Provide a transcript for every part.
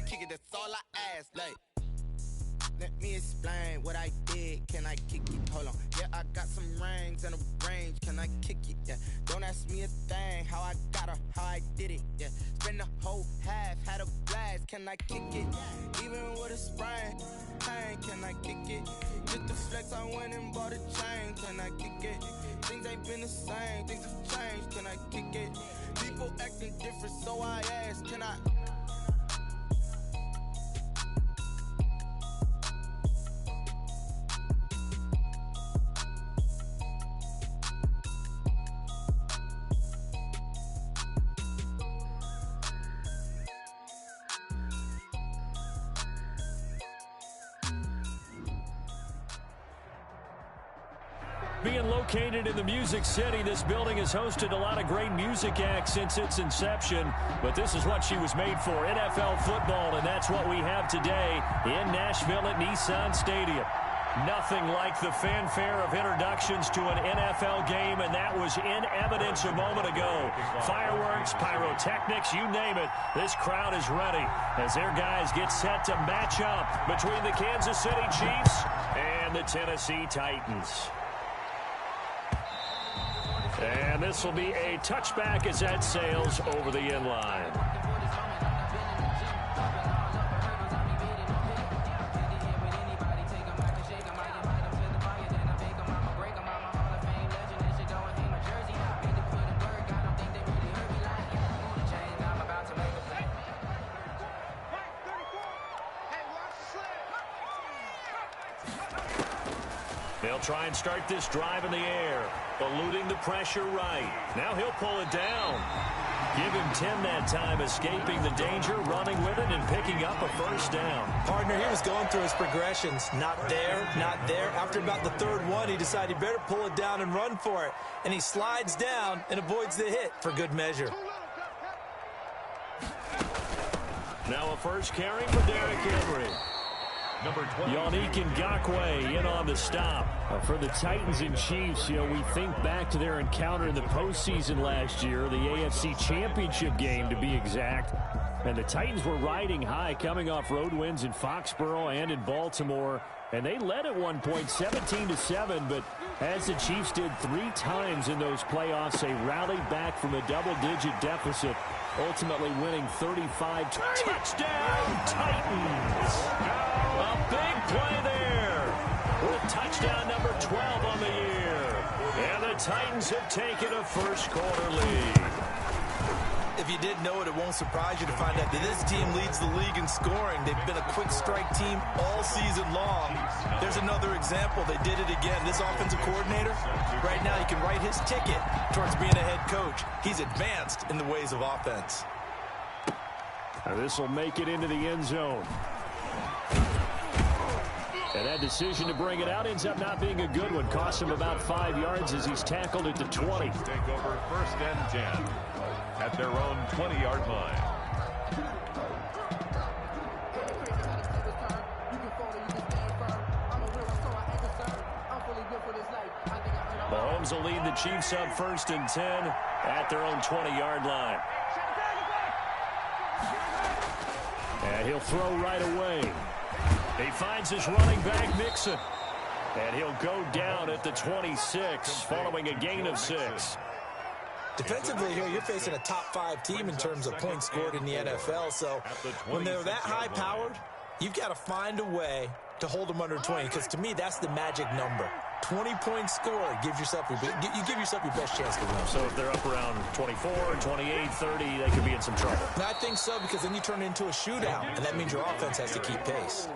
kick it, that's all I ask. Like, let me explain what I did. Can I kick it? Hold on. Yeah, I got some rings and a range. Can I kick it? Yeah. Don't ask me a thing. How I got her, how I did it. Yeah. Spend the whole half, had a blast. Can I kick it? Even with a sprain. Pain, can I kick it? Just the flex, I went and bought a chain. Can I kick it? Things ain't been the same. Things have changed. Can I kick it? People acting different, so I ask. Can I? Being located in the Music City, this building has hosted a lot of great music acts since its inception, but this is what she was made for, NFL football, and that's what we have today in Nashville at Nissan Stadium. Nothing like the fanfare of introductions to an NFL game, and that was in evidence a moment ago. Fireworks, pyrotechnics, you name it, this crowd is ready as their guys get set to match up between the Kansas City Chiefs and the Tennessee Titans. And this will be a touchback as that sails over the end line. They'll try and start this drive in the air, eluding the pressure right. Now he'll pull it down. Give him 10 that time, escaping the danger, running with it, and picking up a first down. Partner, he was going through his progressions. Not there, not there. After about the third one, he decided he better pull it down and run for it. And he slides down and avoids the hit for good measure. Now a first carry for Derrick Henry. Yannick Ngakoue in on the stop. For the Titans and Chiefs, we think back to their encounter in the postseason last year, the AFC Championship game to be exact. And the Titans were riding high, coming off road wins in Foxborough and in Baltimore. And they led at one point 17-7, but as the Chiefs did 3 times in those playoffs, they rallied back from a double-digit deficit, ultimately winning 35. Touchdown, Titans! A big play there with touchdown number 12 on the year. And the Titans have taken a first-quarter lead. If you didn't know it, it won't surprise you to find out that this team leads the league in scoring. They've been a quick strike team all season long. There's another example. They did it again. This offensive coordinator, right now, he can write his ticket towards being a head coach. He's advanced in the ways of offense. Now this will make it into the end zone. And that decision to bring it out ends up not being a good one. Cost him about 5 yards as he's tackled at the 20. Take over 1st and 10 at their own 20-yard line. Mahomes will lead the Chiefs up 1st and 10 at their own 20-yard line. And he'll throw right away. He finds his running back, Mixon. And he'll go down at the 26, following a gain of 6. Defensively here, you're facing a top 5 team in terms of points scored in the NFL. So when they're that high-powered, you've got to find a way to hold them under 20. Because to me, that's the magic number. 20 points scored, you give yourself your best chance to win. So if they're up around 24, 28, 30, they could be in some trouble. And I think so, because then you turn it into a shootout, and that means your offense has to keep pace.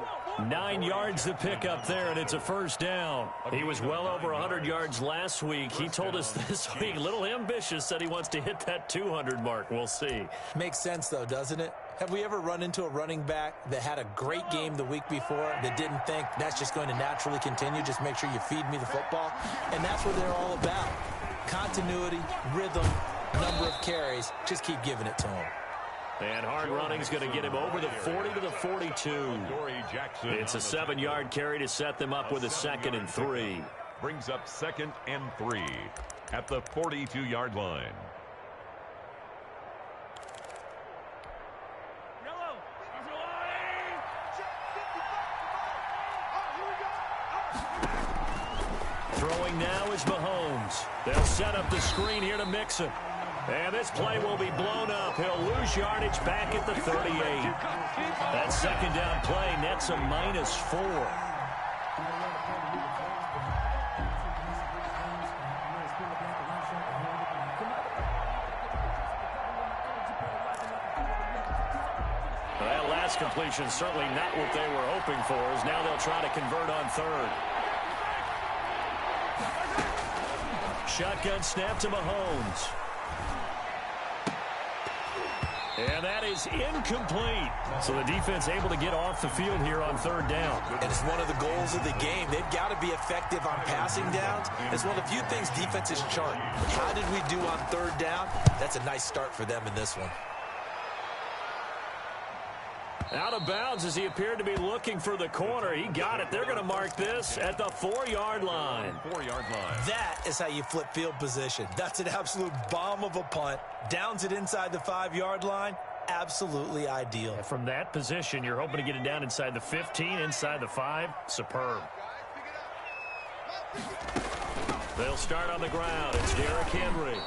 9 yards to pick up there, and it's a first down. He was well over 100 yards last week. He told us this week, a little ambitious, said he wants to hit that 200 mark. We'll see. Makes sense, though, doesn't it? Have we ever run into a running back that had a great game the week before that didn't think that's just going to naturally continue? Just make sure you feed me the football. And that's what they're all about. Continuity, rhythm, number of carries. Just keep giving it to him. And hard running's going to get him over the 40 to the 42. It's a 7-yard carry to set them up with a 2nd and 3. Brings up 2nd and 3 at the 42-yard line. throwing now is Mahomes. They'll set up the screen here to Mixon. And this play will be blown up. He'll lose yardage back at the 38. That second down play nets a -4. That last completion certainly not what they were hoping for, as now they'll try to convert on third. Shotgun snap to Mahomes. And that is incomplete. So the defense able to get off the field here on third down. And it's one of the goals of the game. They've got to be effective on passing downs. It's one of the few things defenses chart. How did we do on third down? That's a nice start for them in this one. Out of bounds as he appeared to be looking for the corner. He got it. They're going to mark this at the 4-yard line. 4-yard line. That is how you flip field position. That's an absolute bomb of a punt. Downs it inside the 5-yard line. Absolutely ideal. And from that position, you're hoping to get it down inside the 15, inside the 5. Superb. They'll start on the ground. It's Derrick Henry.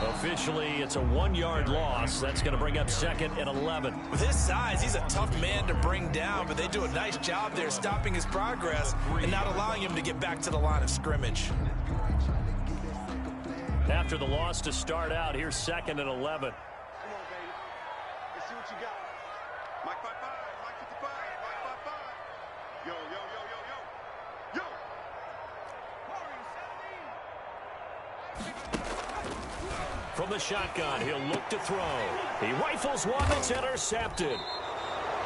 Officially, it's a 1-yard loss. That's going to bring up 2nd and 11. With his size, he's a tough man to bring down, but they do a nice job there stopping his progress and not allowing him to get back to the line of scrimmage. After the loss to start out, here's 2nd and 11. Come on, baby. Let's see what you got. Mike 55, Mike 55, Mike 55. Yo, yo, yo, yo, yo. Yo! From the shotgun, he'll look to throw. He rifles one that's intercepted.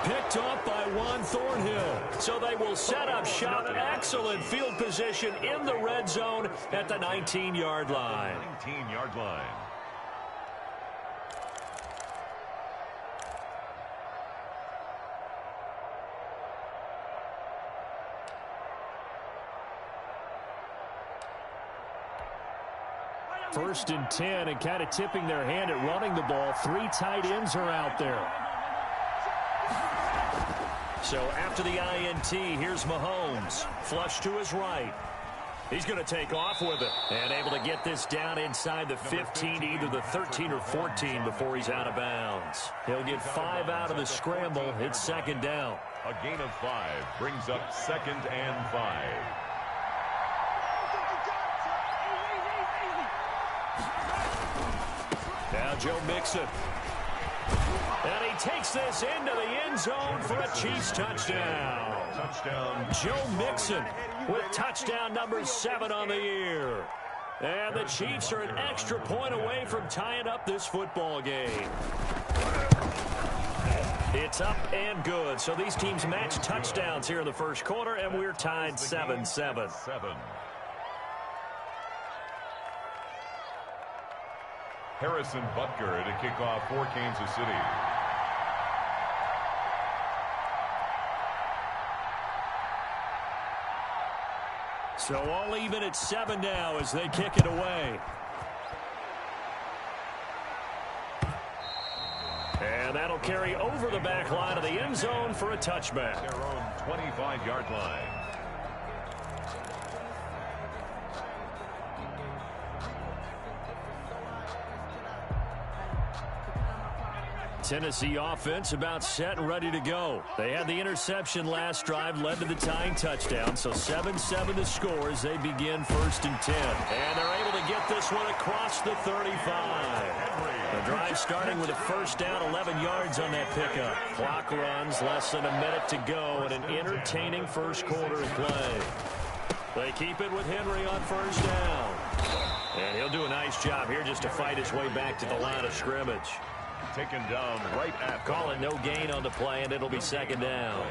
Picked up by Juan Thornhill. So they will set up shop. Excellent field position in the red zone at the 19-yard line. 19-yard line. First and 10, and kind of tipping their hand at running the ball. 3 tight ends are out there. So after the INT, here's Mahomes. Flush to his right. He's going to take off with it. And able to get this down inside the 15, either the 13 or 14 before he's out of bounds. He'll get 5 out of the scramble. It's 2nd down. A gain of 5 brings up 2nd and 5. Now Joe Mixon. And he takes this into the end zone for a Chiefs touchdown. Touchdown. Joe Mixon with touchdown number 7 on the year. And the Chiefs are an extra point away from tying up this football game. It's up and good. So these teams match touchdowns here in the first quarter, and we're tied 7-7. Harrison Butker to kick off for Kansas City. So all even at 7 now as they kick it away. And that'll carry over the back line of the end zone for a touchback. Their own 25-yard line. Tennessee offense about set and ready to go. They had the interception last drive, led to the tying touchdown. So 7-7 to score as they begin 1st and 10. And they're able to get this one across the 35. The drive starting with a first down, 11 yards on that pickup. Clock runs, less than a minute to go, and an entertaining first quarter of play. They keep it with Henry on first down. And he'll do a nice job here just to fight his way back to the line of scrimmage. Taken down right at. Call it no gain on the play, and it'll be 2nd down.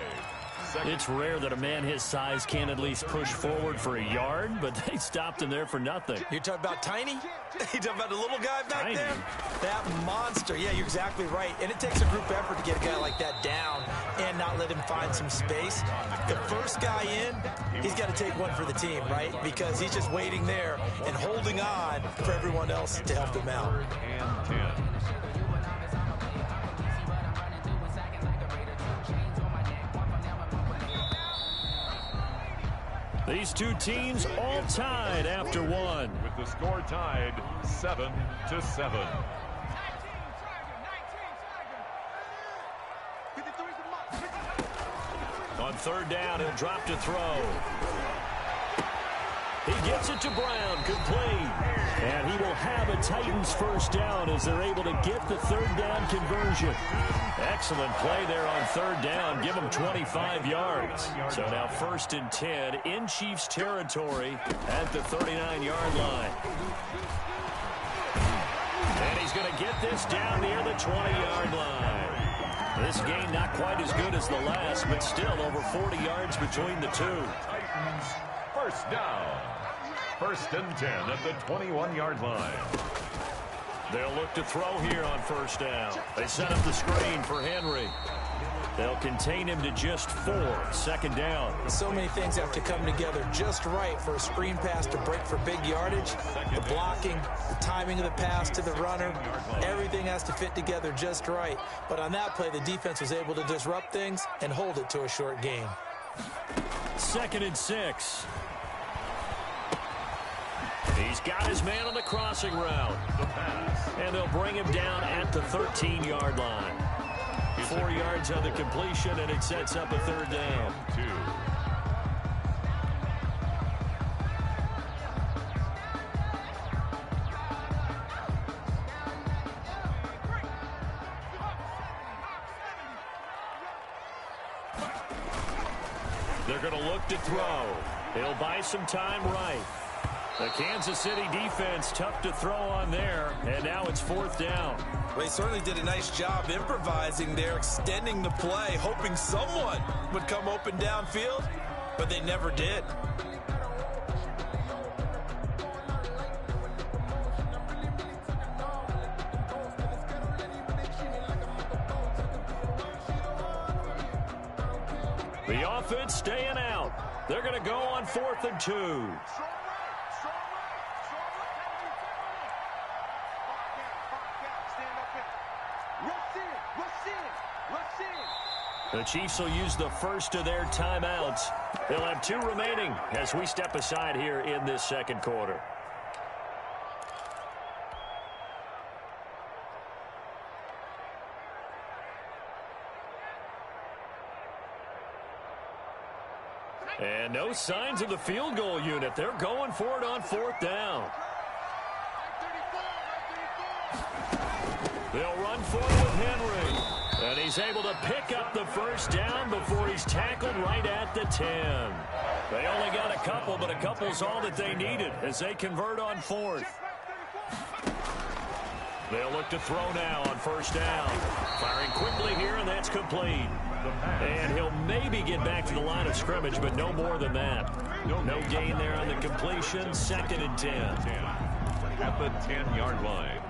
It's rare that a man his size can at least push forward for a yard, but they stopped him there for nothing. You're talking about Tiny? You're talking about the little guy back there? That monster. Yeah, you're exactly right. And it takes a group effort to get a guy like that down and not let him find some space. The first guy in, he's got to take one for the team, right? Because he's just waiting there and holding on for everyone else to help him out. And 10. These two teams all tied after one. With the score tied 7-7. On third down, he'll drop to throw. He gets it to Brown, complete. And he will have a Titans first down as they're able to get the third down conversion. Excellent play there on third down. Give them 25 yards. So now 1st and 10 in Chiefs territory at the 39-yard line. And he's going to get this down near the 20-yard line. This game not quite as good as the last, but still over 40 yards between the two. Titans first down. 1st and 10 at the 21-yard line. They'll look to throw here on first down. They set up the screen for Henry. They'll contain him to just 4. 2nd down. So many things have to come together just right for a screen pass to break for big yardage. The blocking, the timing of the pass to the runner, everything has to fit together just right. But on that play, the defense was able to disrupt things and hold it to a short gain. 2nd and 6. He's got his man on the crossing route. And they'll bring him down at the 13-yard line. 4 yards on the completion, and it sets up a third down. 2. They're going to look to throw. He'll buy some time right. The Kansas City defense tough to throw on there, and now it's 4th down. Well, he certainly did a nice job improvising there, extending the play, hoping someone would come open downfield, but they never did. The offense staying out. They're going to go on 4th and 2. The Chiefs will use the first of their timeouts. They'll have 2 remaining as we step aside here in this 2nd quarter. And no signs of the field goal unit. They're going for it on 4th down. They'll run for it with Henry. And he's able to pick up the first down before he's tackled right at the 10. They only got a couple, but a couple's all that they needed as they convert on 4th. They'll look to throw now on first down. Firing quickly here, and that's complete. And he'll maybe get back to the line of scrimmage, but no more than that. No gain there on the completion. 2nd and 10. At the 10-yard line.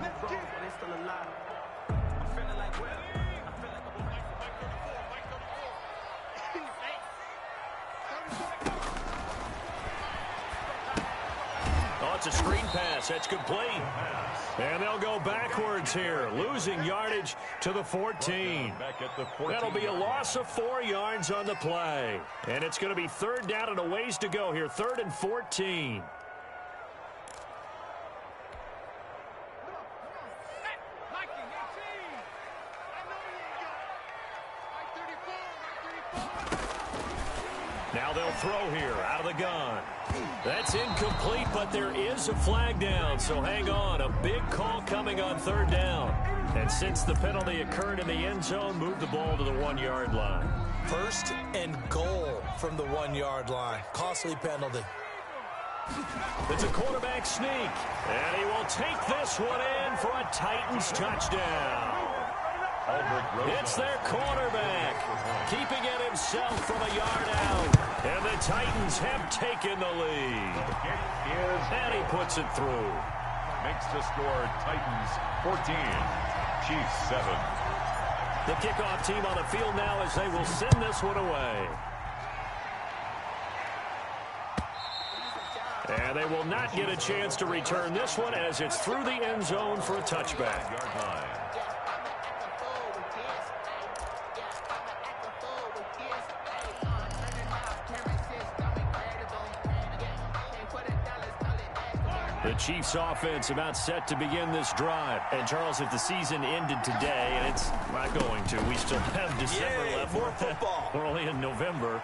It's a screen pass. That's complete. And they'll go backwards here, losing yardage to the 14. That'll be a loss of 4 yards on the play. And it's going to be 3rd down and a ways to go here. 3rd and 14. Now they'll throw here out of the gun. That's incomplete, but there is a flag down, so hang on. A big call coming on 3rd down. And since the penalty occurred in the end zone, move the ball to the 1-yard line. 1st and goal from the 1-yard line. Costly penalty. It's a quarterback sneak, and he will take this one in for a Titans touchdown. It's their cornerback, keeping it himself from a yard out. And the Titans have taken the lead. And he puts it through. Makes the score Titans 14, Chiefs 7. The kickoff team on the field now as they will send this one away. And they will not get a chance to return this one as it's through the end zone for a touchback. The Chiefs offense about set to begin this drive. And Charles, if the season ended today, and it's not going to, we still have December left. More football. We're only in November.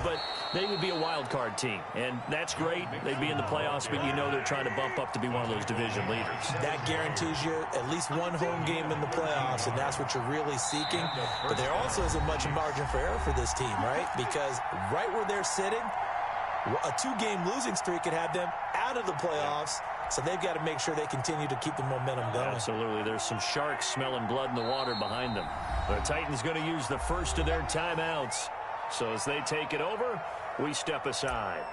But they would be a wild card team. And that's great. They'd be in the playoffs, but you know they're trying to bump up to be one of those division leaders. That guarantees you at least one home game in the playoffs, and that's what you're really seeking. But there also isn't much margin for error for this team, right? Because right where they're sitting, a 2-game losing streak could have them out of the playoffs, so they've got to make sure they continue to keep the momentum going. Absolutely. There's some sharks smelling blood in the water behind them. The Titans going to use the first of their timeouts. So as they take it over, we step aside.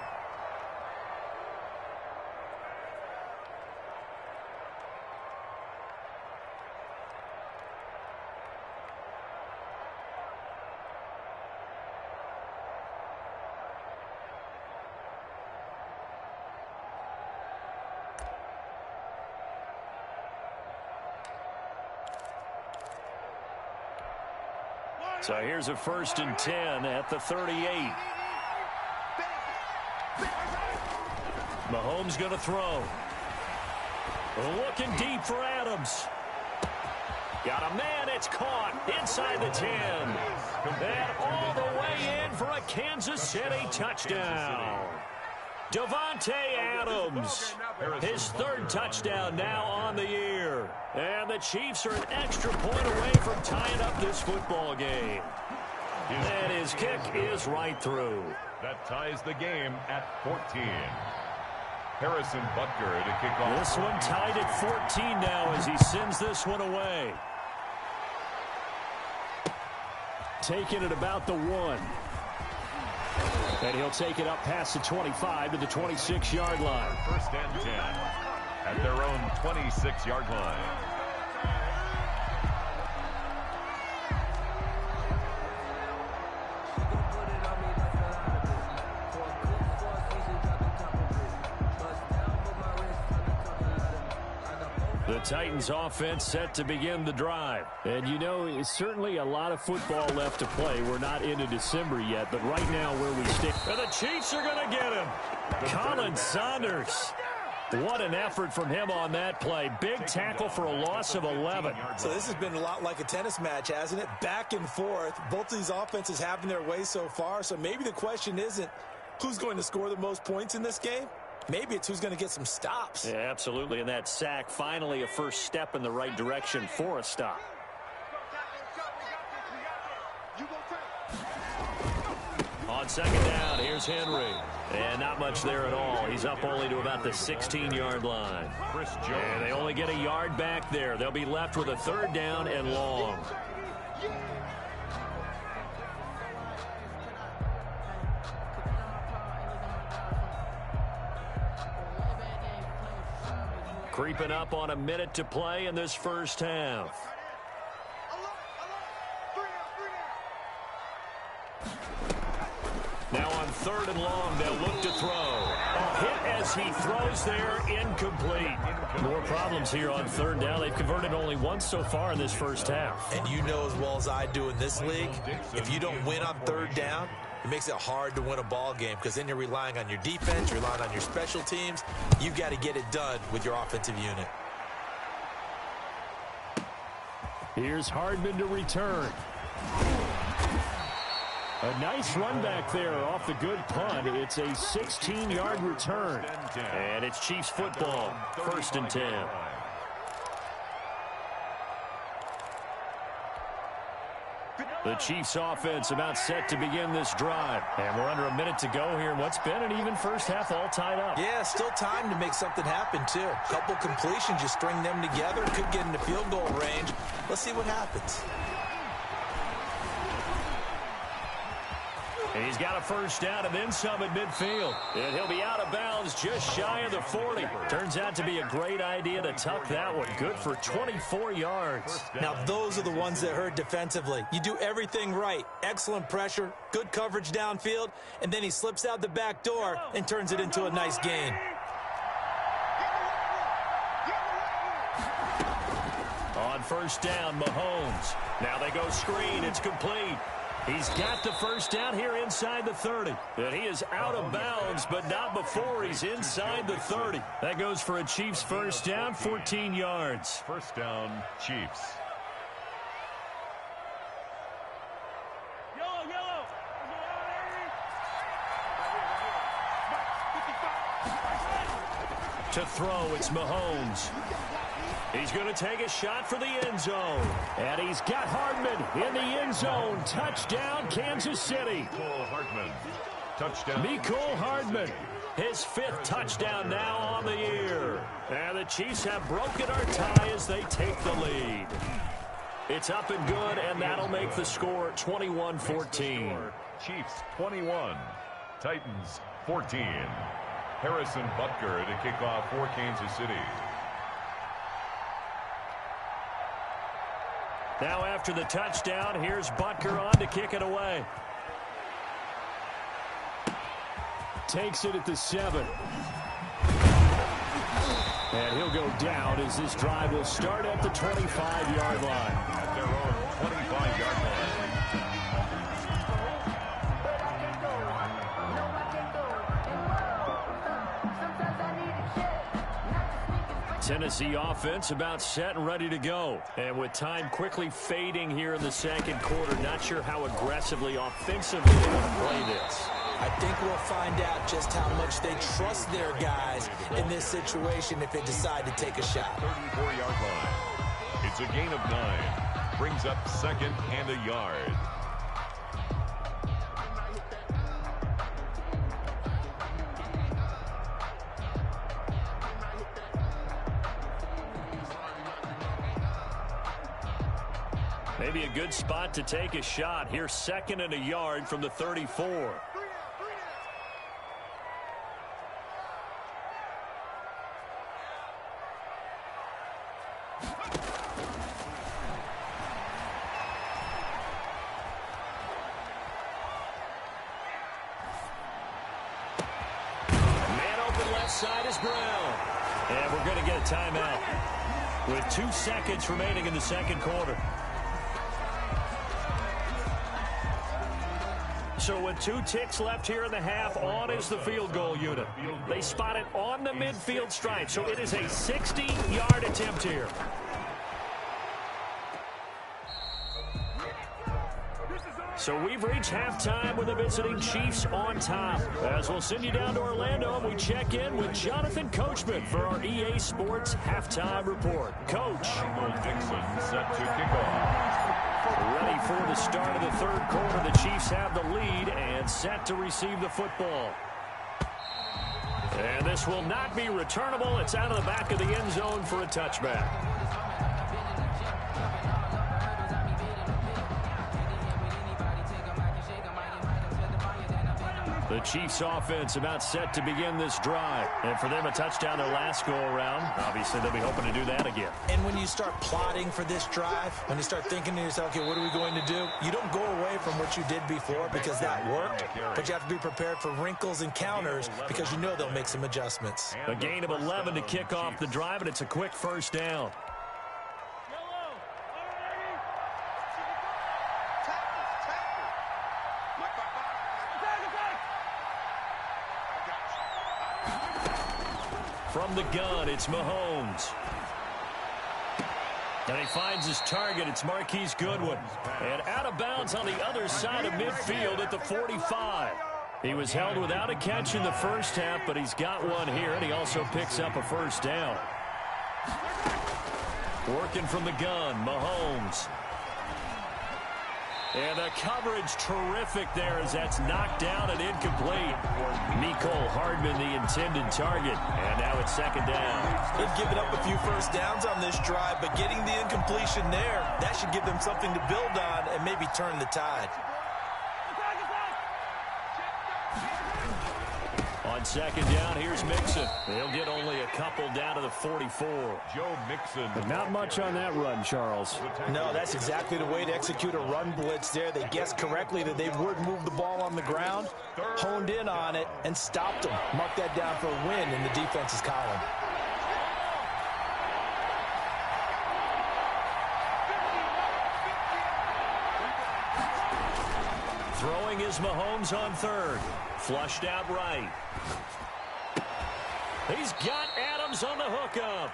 So here's a 1st and 10 at the 38. Mahomes going to throw. Looking deep for Adams. Got a man, it's caught inside the 10. And all the way in for a Kansas City touchdown. Davante Adams, his 3rd touchdown now on the year. And the Chiefs are an extra point away from tying up this football game. And his kick is right through. That ties the game at 14. Harrison Butker to kick off. This one tied at 14 now as he sends this one away. Taking it about the 1. And he'll take it up past the 25 to the 26-yard line. 1st and 10 at their own 26-yard line. The Titans offense set to begin the drive. And you know, it's certainly a lot of football left to play. We're not into December yet, but right now where we stand. And the Chiefs are going to get him. Colin Saunders. What an effort from him on that play. Big tackle for a loss of 11. So this has been a lot like a tennis match, hasn't it? Back and forth. Both of these offenses having their way so far. So maybe the question isn't who's going to score the most points in this game. Maybe it's who's going to get some stops. Yeah, absolutely. And that sack, finally a first step in the right direction for a stop. On 2nd down, here's Henry. And not much there at all. He's up only to about the 16-yard line. And they only get a yard back there. They'll be left with a 3rd down and long. Creeping up on a minute to play in this first half. Now on 3rd and long, they'll look to throw. A hit as he throws there, incomplete. More problems here on 3rd down. They've converted only once so far in this first half. And you know as well as I do in this league, if you don't win on 3rd down, it makes it hard to win a ball game because then you're relying on your defense, you're relying on your special teams. You've got to get it done with your offensive unit. Here's Hardman to return. A nice run back there off the good punt. It's a 16-yard return. And it's Chiefs football, 1st and 10. The Chiefs offense about set to begin this drive. And we're under a minute to go here in what's been an even first half, all tied up. Yeah, still time to make something happen, too. A couple completions, you string them together, could get into field goal range. Let's see what happens. And he's got a 1st down and then some at midfield. And he'll be out of bounds just shy of the 40. Turns out to be a great idea to tuck that one. Good for 24 yards. Now, those are the ones that hurt defensively. You do everything right. Excellent pressure, good coverage downfield, and then he slips out the back door and turns it into a nice gain. On 1st down, Mahomes. Now they go screen. It's complete. He's got the first down here inside the 30. And he is out of bounds, but not before he's inside the 30. That goes for a Chiefs first down, 14 yards. First down, Chiefs. To throw, it's Mahomes. He's going to take a shot for the end zone. And he's got Hardman in the end zone. Touchdown, Kansas City. Mecole Hardman. Touchdown. Mecole Hardman. His 5th touchdown now on the year. And the Chiefs have broken our tie as they take the lead. It's up and good, and that'll make the score 21-14. Chiefs 21. Titans 14. Harrison Butker to kick off for Kansas City. Now after the touchdown, here's Butker on to kick it away. Takes it at the 7. And he'll go down as this drive will start at the 25-yard line. At their own 25-yard line. Tennessee offense about set and ready to go. And with time quickly fading here in the second quarter, not sure how aggressively, offensively they will play this. I think we'll find out just how much they trust their guys in this situation if they decide to take a shot. 34-yard line. It's a gain of 9. Brings up second and a yard. Maybe a good spot to take a shot. Here, second and a yard from the 34. Man open left side is Brown. And we're going to get a timeout with 2 seconds remaining in the second quarter. So with 2 ticks left here in the half, on is the field goal unit. They spot it on the midfield stripe, so it is a 60-yard attempt here. So we've reached halftime with the visiting Chiefs on top. As we'll send you down to Orlando, and we check in with Jonathan Coachman for our EA Sports Halftime Report. Coach. Dixon set to kick off. Ready for the start of the third quarter. The Chiefs have the lead and set to receive the football. And this will not be returnable. It's out of the back of the end zone for a touchback. The Chiefs offense about set to begin this drive. And for them, a touchdown their last go-around. Obviously, they'll be hoping to do that again. And when you start plotting for this drive, when you start thinking to yourself, okay, what are we going to do? You don't go away from what you did before because that worked, but you have to be prepared for wrinkles and counters because you know they'll make some adjustments. A gain of 11 to kick off the drive, and it's a quick first down. From the gun, it's Mahomes. And he finds his target. It's Marquise Goodwin. And out of bounds on the other side of midfield at the 45. He was held without a catch in the first half, but he's got one here, and he also picks up a first down. Working from the gun, Mahomes. And the coverage terrific there as that's knocked down and incomplete. Mecole Hardman, the intended target. And now it's second down. They've given up a few first downs on this drive, but getting the incompletion there, that should give them something to build on and maybe turn the tide. On second down, here's Mixon. They'll get only a couple down to the 44. Joe Mixon. But not much on that run, Charles. No, that's exactly the way to execute a run blitz there. They guessed correctly that they would move the ball on the ground, honed in on it, and stopped them. Mark that down for a win in the defense's column. Throwing is Mahomes on third. Flushed out right. He's got Adams on the hookup.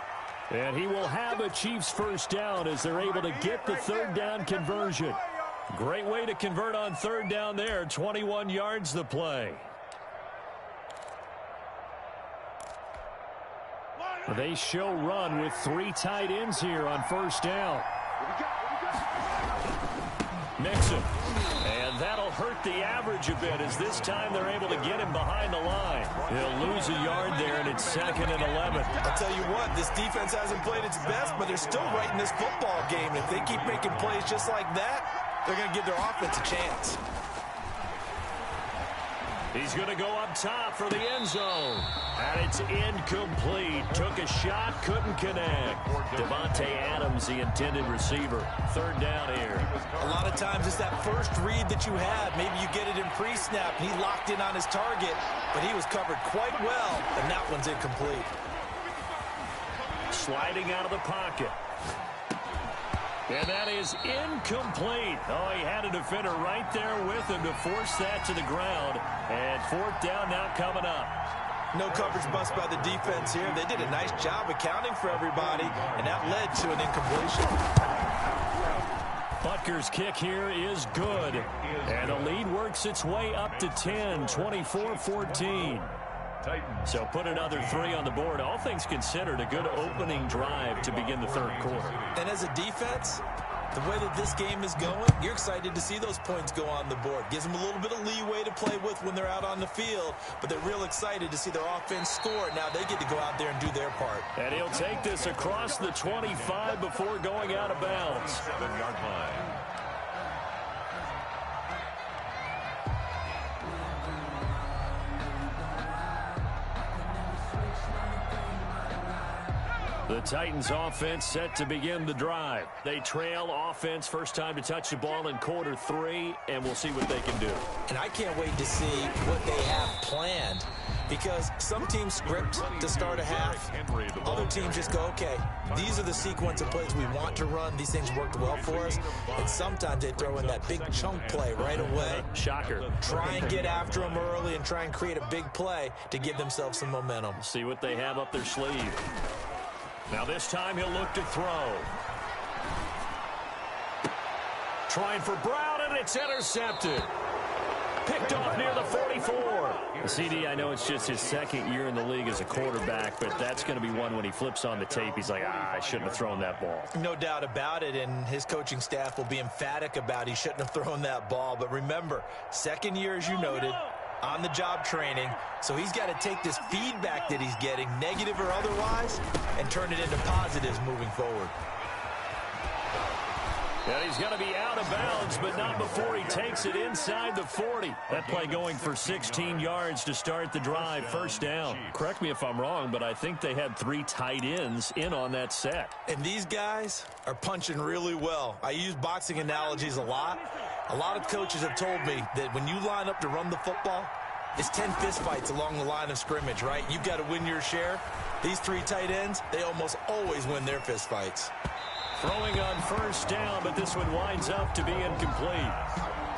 And he will have a Chiefs first down as they're able to get the third down conversion. Great way to convert on third down there. 21 yards the play. They show run with 3 tight ends here on first down. Mixon. And that'll hurt the average a bit as this time they're able to get him behind the line. He'll lose a yard there, and it's 2nd and 11. I'll tell you what, this defense hasn't played its best, but they're still right in this football game. If they keep making plays just like that, they're going to give their offense a chance. He's going to go up top for the end zone. And it's incomplete. Took a shot, couldn't connect. Devontae Adams, the intended receiver. Third down here. A lot of times it's that first read that you have. Maybe you get it in pre-snap, and he locked in on his target, but he was covered quite well, and that one's incomplete. Sliding out of the pocket. And that is incomplete. Oh, he had a defender right there with him to force that to the ground. And 4th down now coming up. No coverage bust by the defense here. They did a nice job accounting for everybody, and that led to an incompletion. Butker's kick here is good. And the lead works its way up to 10, 24-14. So put another 3 on the board. All things considered, a good opening drive to begin the third quarter. And as a defense, the way that this game is going, you're excited to see those points go on the board. Gives them a little bit of leeway to play with when they're out on the field, but they're real excited to see their offense score. Now they get to go out there and do their part. And he'll take this across the 25 before going out of bounds. 7-yard line. The Titans offense set to begin the drive. They trail offense, first time to touch the ball in quarter 3, and we'll see what they can do. And I can't wait to see what they have planned, because some teams script to start a half. Other teams just go, okay, these are the sequence of plays we want to run. These things worked well for us. And sometimes they throw in that big chunk play right away. Shocker. Try and get after them early and try and create a big play to give themselves some momentum. See what they have up their sleeve. Now this time he'll look to throw. Trying for Brown, and it's intercepted. Picked off near the 44. CD, I know it's just his 2nd year in the league as a quarterback, but that's going to be one when he flips on the tape. He's like, I shouldn't have thrown that ball. No doubt about it, and his coaching staff will be emphatic about he shouldn't have thrown that ball. But remember, 2nd year, as you noted, on-the-job training, so he's got to take this feedback that he's getting, negative or otherwise, and turn it into positives moving forward. Yeah, he's going to be out of bounds, but not before he takes it inside the 40. That play going for 16 yards to start the drive, first down. Correct me if I'm wrong, but I think they had 3 tight ends in on that set. And these guys are punching really well. I use boxing analogies a lot. A lot of coaches have told me that when you line up to run the football, it's 10 fistfights along the line of scrimmage, right? You've got to win your share. These 3 tight ends, they almost always win their fistfights. Throwing on first down, but this one winds up to be incomplete.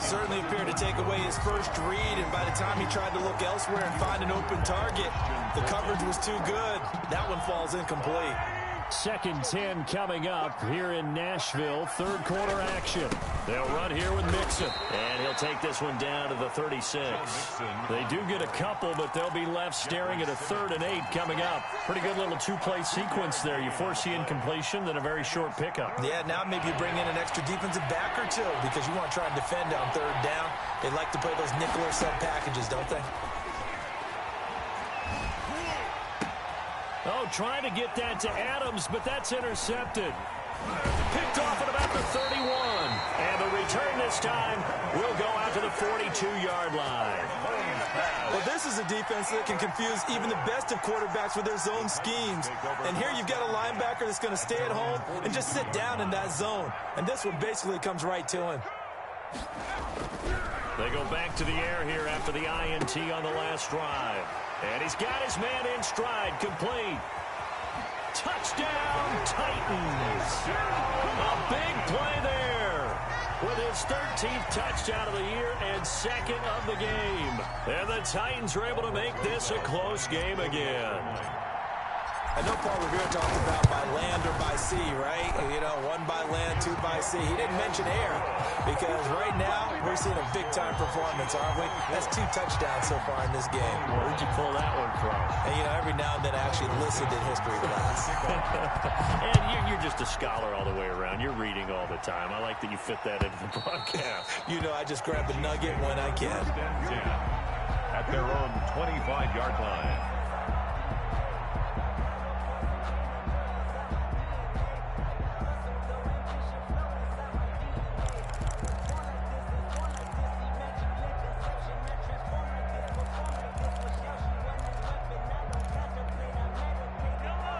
Certainly appeared to take away his first read, and by the time he tried to look elsewhere and find an open target, the coverage was too good. That one falls incomplete. 2nd 10 coming up here in Nashville. Third quarter action. They'll run here with Mixon. And he'll take this one down to the 36. They do get a couple, but they'll be left staring at a 3rd and 8 coming up. Pretty good little 2-play sequence there. You force the incompletion, then a very short pickup. Yeah, now maybe you bring in an extra defensive back or 2 because you want to try and defend on 3rd down. They like to play those nickel or sub packages, don't they? Oh, trying to get that to Adams, but that's intercepted. Picked off at about the 31. And the return this time will go out to the 42-yard line. Well, this is a defense that can confuse even the best of quarterbacks with their zone schemes. And here you've got a linebacker that's going to stay at home and just sit down in that zone. And this one basically comes right to him. They go back to the air here after the INT on the last drive. And he's got his man in stride, complete. Touchdown, Titans. A big play there. with his 13th touchdown of the year and second of the game. And the Titans are able to make this a close game again. I know Paul Revere talked about by land or by sea, right? You know, one by land, two by sea. He didn't mention air because right now we're seeing a big-time performance, aren't we? That's 2 touchdowns so far in this game. Where'd you pull that one from? And, you know, every now and then I actually listened in history class. And you're just a scholar all the way around. You're reading all the time. I like that you fit that into the broadcast. You know, I just grab the nugget when I can. At their own 25-yard line.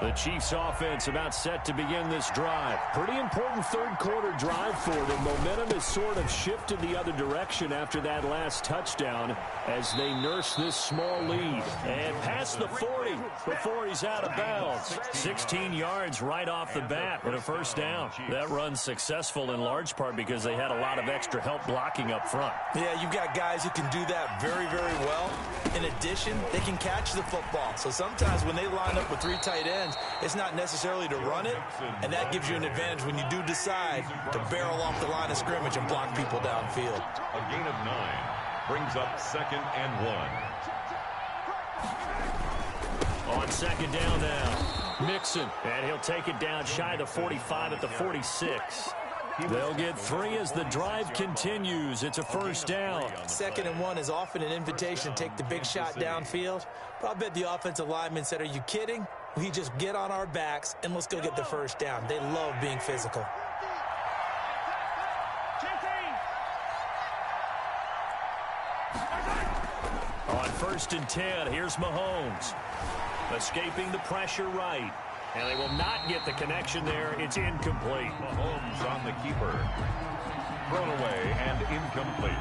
The Chiefs offense about set to begin this drive. Pretty important third quarter drive for them. Momentum has sort of shifted the other direction after that last touchdown as they nurse this small lead. And past the 40 before he's out of bounds. 16 yards right off the bat and a first down. That run's successful in large part because they had a lot of extra help blocking up front. Yeah, you've got guys who can do that very, very well. In addition, they can catch the football. So sometimes when they line up with 3 tight ends, it's not necessarily to run it, and that gives you an advantage when you do decide to barrel off the line of scrimmage and block people downfield. A gain of 9 brings up 2nd and 1. On second down now, Mixon, and he'll take it down shy of the 45 at the 46. They'll get 3 as the drive continues. It's a first down. 2nd and 1 is often an invitation to take the big shot downfield. But I bet the offensive lineman said, are you kidding? We just get on our backs and let's go get the first down. They love being physical. On 1st and 10, here's Mahomes. Escaping the pressure right. And they will not get the connection there. It's incomplete. Mahomes on the keeper. Thrown away and incomplete.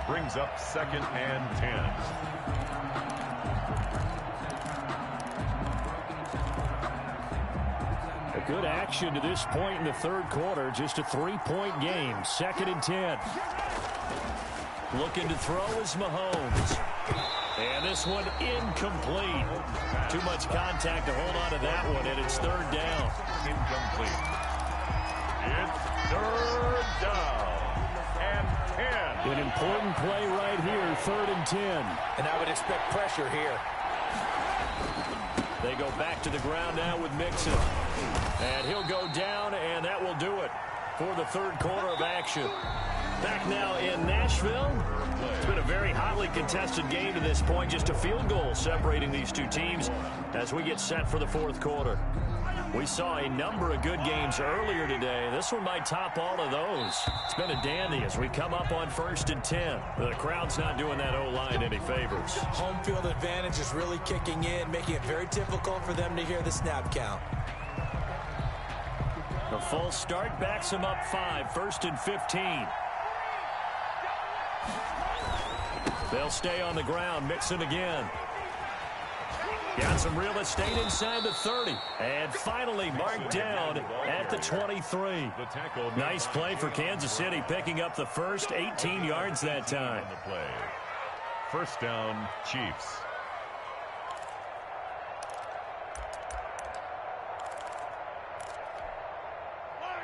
Brings up 2nd and 10. A good action to this point in the third quarter. Just a 3-point game. 2nd and 10. Looking to throw is Mahomes. And this one incomplete. Too much contact to hold on to that one, and it's 3rd down. Incomplete. It's 3rd down and 10. An important play right here, 3rd and 10. And I would expect pressure here. They go back to the ground now with Mixon. And he'll go down, and that will do it for the third quarter of action. Back now in Nashville. It's been a very hotly contested game to this point. Just a field goal separating these two teams as we get set for the fourth quarter. We saw a number of good games earlier today. This one might top all of those. It's been a dandy as we come up on 1st and 10. The crowd's not doing that O-line any favors. Home field advantage is really kicking in, making it very difficult for them to hear the snap count. The full start backs them up 5, 1st and 15. They'll stay on the ground. Mixon again. Got some real estate inside the 30. And finally marked down at the 23. Nice play for Kansas City, picking up the first 18 yards that time. First down, Chiefs.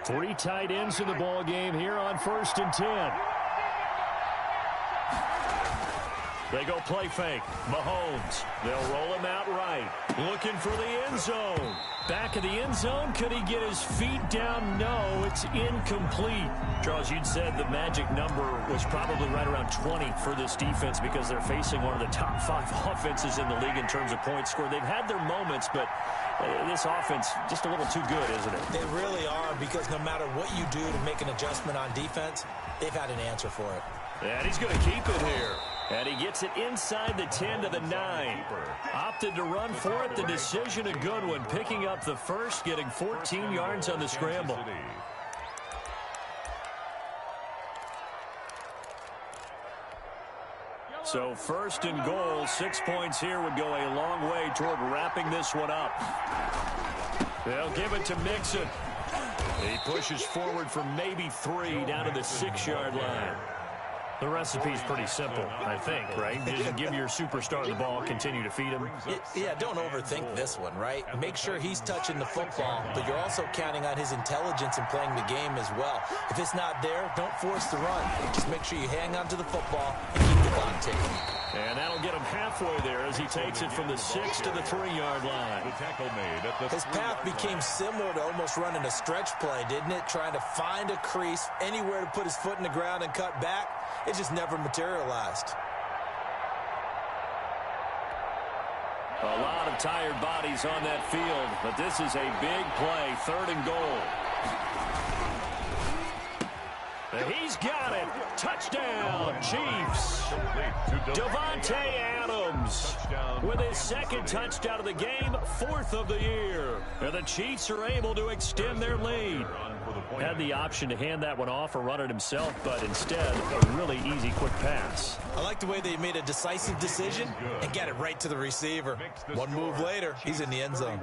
Three tight ends in the ball game here on 1st and 10. They go play fake. Mahomes. They'll roll him out right. Looking for the end zone. Back of the end zone. Could he get his feet down? No, it's incomplete. Charles, you'd said the magic number was probably right around 20 for this defense because they're facing one of the top 5 offenses in the league in terms of points scored. They've had their moments, but this offense just a little too good, isn't it? They really are, because no matter what you do to make an adjustment on defense, they've had an answer for it. And he's going to keep it here. And he gets it inside the 10 to the 9. Opted to run for it. The decision a good one. Picking up the first, getting 14 yards on the scramble. So 1st and goal, 6 points here would go a long way toward wrapping this one up. They'll give it to Mixon. He pushes forward for maybe 3 down to the 6-yard line. The recipe's pretty simple, I think, right? Just give your superstar the ball, continue to feed him. Yeah, don't overthink this one, right? Make sure he's touching the football, but you're also counting on his intelligence in playing the game as well. If it's not there, don't force the run. Just make sure you hang on to the football and keep the clock ticking. And that'll get him halfway there as he takes it from the 6 to the 3-yard line. His path became similar to almost running a stretch play, didn't it? Trying to find a crease, anywhere to put his foot in the ground and cut back. It just never materialized. A lot of tired bodies on that field, but this is a big play, 3rd and goal. He's got it. Touchdown, Chiefs. Davante Adams with his 2nd touchdown of the game, 4th of the year. And the Chiefs are able to extend their lead. Had the option to hand that one off or run it himself, but instead, a really easy, quick pass. I like the way they made a decisive decision and got it right to the receiver. One move later, he's in the end zone.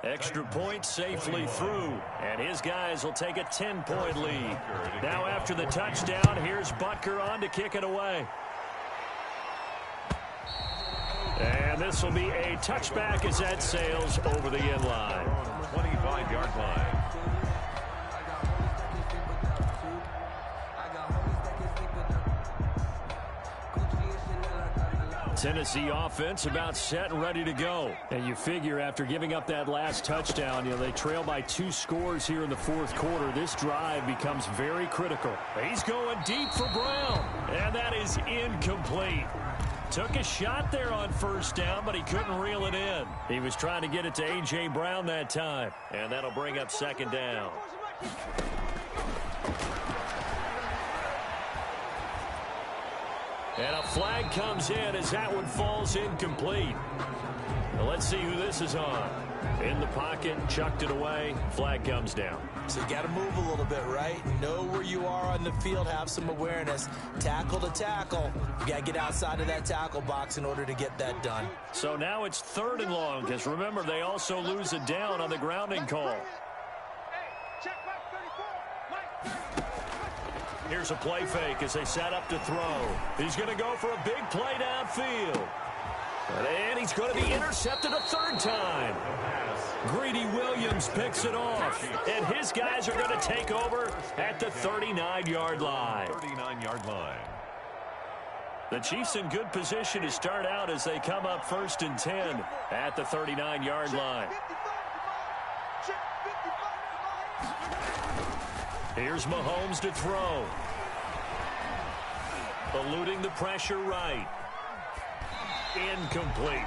Extra point safely through, and his guys will take a 10-point lead. Now after the touchdown, here's Butker on to kick it away. And this will be a touchback as that sails over the end line. 25-yard line. Tennessee offense about set and ready to go. And you figure after giving up that last touchdown, they trail by 2 scores here in the 4th quarter. This drive becomes very critical. He's going deep for Brown, and that is incomplete. Took a shot there on 1st down, but he couldn't reel it in. He was trying to get it to A.J. Brown that time, and that'll bring up 2nd down. And a flag comes in as that one falls incomplete. Now let's see who this is on. In the pocket, chucked it away, flag comes down. So you got to move a little bit, right? Know where you are on the field, have some awareness. Tackle to tackle. You got to get outside of that tackle box in order to get that done. So now it's 3rd and long, because remember, they also lose a down on the grounding call. Here's a play fake as they set up to throw. He's going to go for a big play downfield. And he's going to be intercepted a 3rd time. Greedy Williams picks it off. And his guys are going to take over at the 39-yard line. 39-yard line. The Chiefs in good position to start out as they come up 1st and 10 at the 39-yard line. Here's Mahomes to throw. Eluding the pressure right. Incomplete.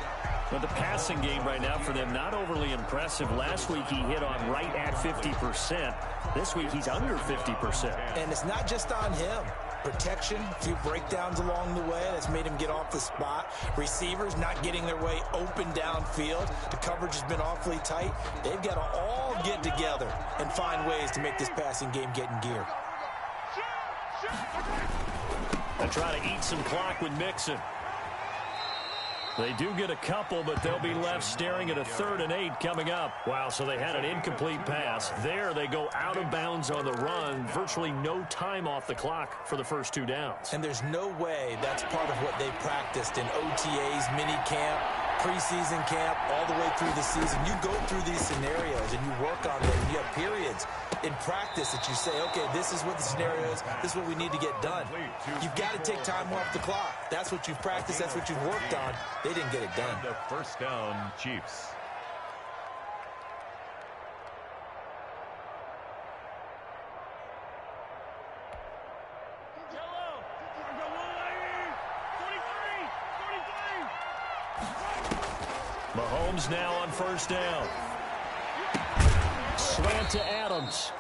But the passing game right now for them, not overly impressive. Last week he hit on right at 50%. This week he's under 50%. And it's not just on him. Protection, a few breakdowns along the way. That's made him get off the spot. Receivers not getting their way open downfield. The coverage has been awfully tight. They've got to all get together and find ways to make this passing game get in gear. They try to eat some clock with Mixon. They do get a couple, but they'll be left staring at a 3rd and 8 coming up. Wow, so they had an incomplete pass. There they go out of bounds on the run. Virtually no time off the clock for the first 2 downs. And there's no way that's part of what they practiced in OTAs, mini camp, preseason camp, all the way through the season. You go through these scenarios and you work on them. You have periods in practice that you say, okay, this is what the scenario is. This is what we need to get done. You've got to take time off the clock. That's what you've practiced. That's what you've worked on. They didn't get it done. The 1st down, Chiefs. Mahomes now on 1st down. Slant to Adams.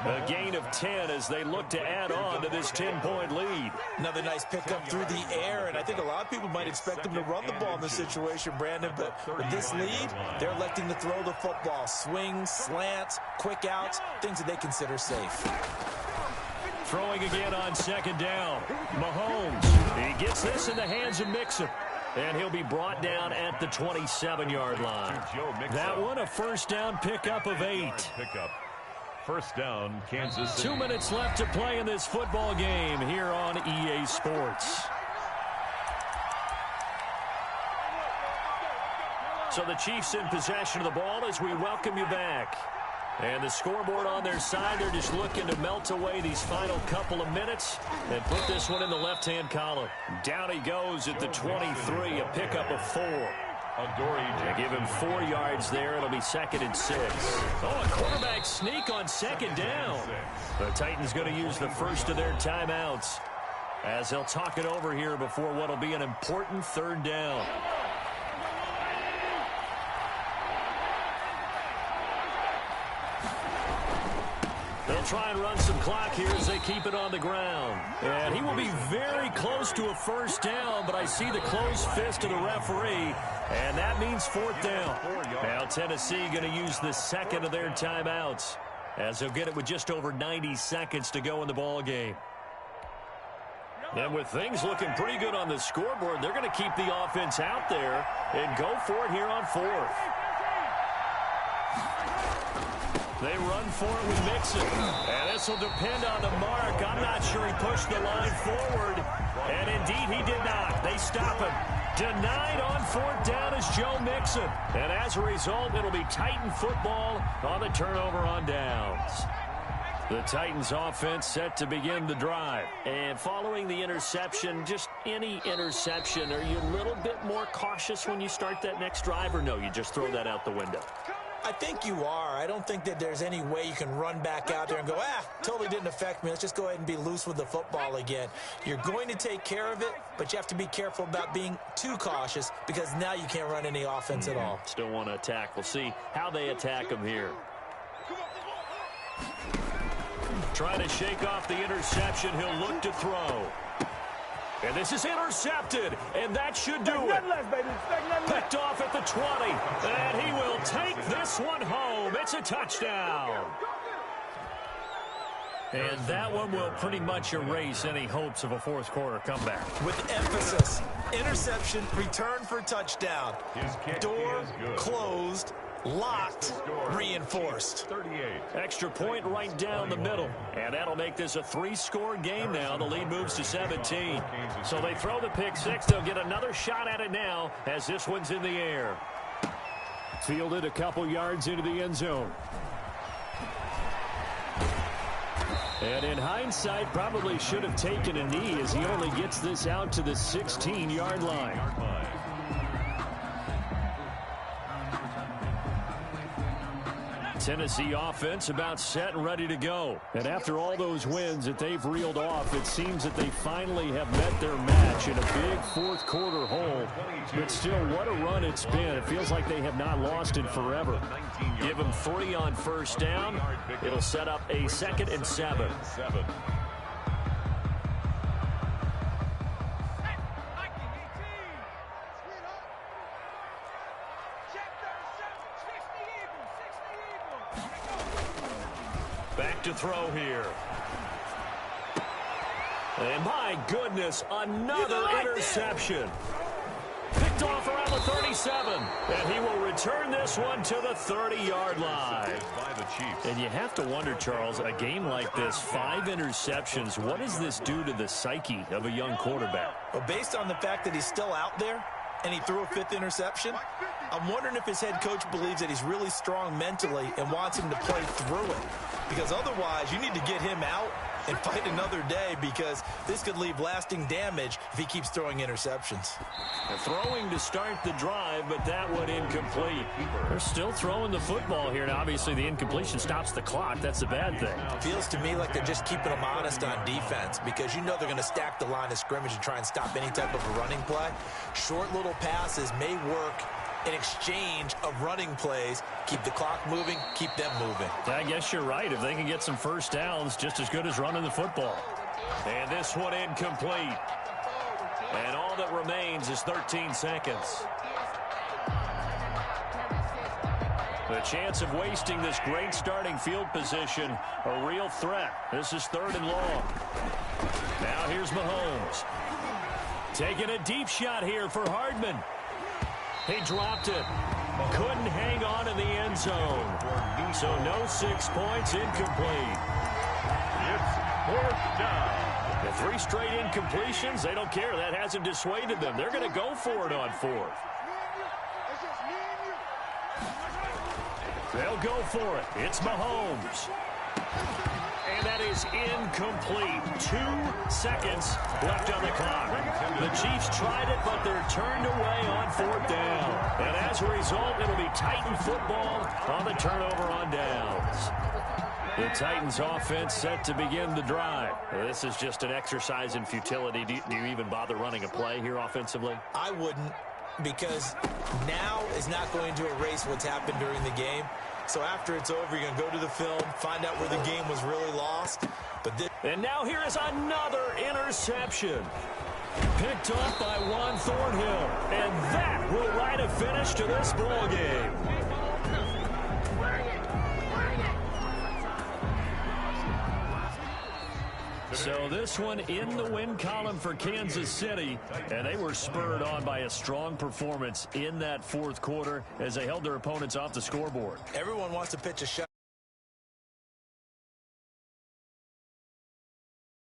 A gain of 10 as they look to add on to this 10-point lead. Another nice pickup through the air, and I think a lot of people might expect them to run the ball in this situation, Brandon, but with this lead, they're electing to throw the football. Swings, slants, quick outs, things that they consider safe. Throwing again on 2nd down. Mahomes, he gets this in the hands of Mixon. And he'll be brought down at the 27-yard line. That one a 1st down pickup of 8. First down, Kansas City. 2 minutes left to play in this football game here on EA Sports. So the Chiefs in possession of the ball as we welcome you back. And the scoreboard on their side, they're just looking to melt away these final couple of minutes and put this one in the left-hand column. Down he goes at the 23, a pickup of 4. They give him 4 yards there. It'll be 2nd and 6. Oh, a quarterback sneak on 2nd down. The Titans going to use the first of their timeouts as they'll talk it over here before what will be an important 3rd down. They'll try and run some clock here as they keep it on the ground. And he will be very close to a 1st down, but I see the closed fist of the referee, and that means 4th down. Now Tennessee going to use the 2nd of their timeouts as they'll get it with just over 90 seconds to go in the ball game. And with things looking pretty good on the scoreboard, they're going to keep the offense out there and go for it here on 4th. They run for it with Mixon. And this will depend on the mark. I'm not sure he pushed the line forward. And indeed, he did not. They stop him. Denied on 4th down is Joe Mixon. And as a result, it'll be Titan football on the turnover on downs. The Titans offense set to begin the drive. And following the interception, just any interception, are you a little bit more cautious when you start that next drive, or no, you just throw that out the window? I think you are. I don't think that there's any way you can run back out there and go, totally didn't affect me. Let's just go ahead and be loose with the football again. You're going to take care of it, but you have to be careful about being too cautious because now you can't run any offense at all. Still want to attack. We'll see how they attack him here. Trying to shake off the interception. He'll look to throw. And this is intercepted, and that should do it. Picked off at the 20, and he will take this one home. It's a touchdown. And that one will pretty much erase any hopes of a 4th quarter comeback. With emphasis, interception, return for touchdown. Door closed, locked, reinforced. 38. Extra point right down the middle. And that'll make this a 3-score game now. The lead moves to 17. So they throw the pick 6. They'll get another shot at it now as this one's in the air. Fielded a couple yards into the end zone. And in hindsight, probably should have taken a knee as he only gets this out to the 16-yard line. Tennessee offense about set and ready to go. And after all those wins that they've reeled off, it seems that they finally have met their match in a big 4th quarter hole. But still, what a run it's been. It feels like they have not lost it forever. Give them 3 on 1st down. It'll set up a 2nd and 7. Back to throw here. And my goodness, another interception. Picked off around the 37. And he will return this one to the 30-yard line. And you have to wonder, Charles, a game like this, 5 interceptions, what does this do to the psyche of a young quarterback? Well, based on the fact that he's still out there and he threw a 5th interception, I'm wondering if his head coach believes that he's really strong mentally and wants him to play through it. Because otherwise, you need to get him out and fight another day, because this could leave lasting damage if he keeps throwing interceptions. Throwing to start the drive, but that one incomplete. They're still throwing the football here. Now, obviously, the incompletion stops the clock. That's the bad thing. Feels to me like they're just keeping them honest on defense, because you know they're going to stack the line of scrimmage and try and stop any type of a running play. Short little passes may work in exchange of running plays. Keep the clock moving, keep them moving. I guess you're right. If they can get some 1st downs, just as good as running the football. And this one incomplete. And all that remains is 13 seconds. The chance of wasting this great starting field position, a real threat. This is 3rd and long. Now here's Mahomes. Taking a deep shot here for Hardman. He dropped it. couldn't hang on in the end zone. So no 6 points, incomplete. It's 4th down. The 3 straight incompletions, they don't care. That hasn't dissuaded them. They're going to go for it on 4th. They'll go for it. It's Mahomes. And that is incomplete. 2 seconds left on the clock. The Chiefs tried it, but they're turned away on 4th down. And as a result, it'll be Titan football on the turnover on downs. The Titans offense set to begin the drive. This is just an exercise in futility. Do you even bother running a play here offensively? I wouldn't, because now is not going to erase what's happened during the game. So after it's over, you're going to go to the film, find out where the game was really lost. And now here is another interception. Picked off by Juan Thornhill. And that will write a finish to this ball game. So this one in the win column for Kansas City, and they were spurred on by a strong performance in that 4th quarter as they held their opponents off the scoreboard. Everyone wants to pitch a shot.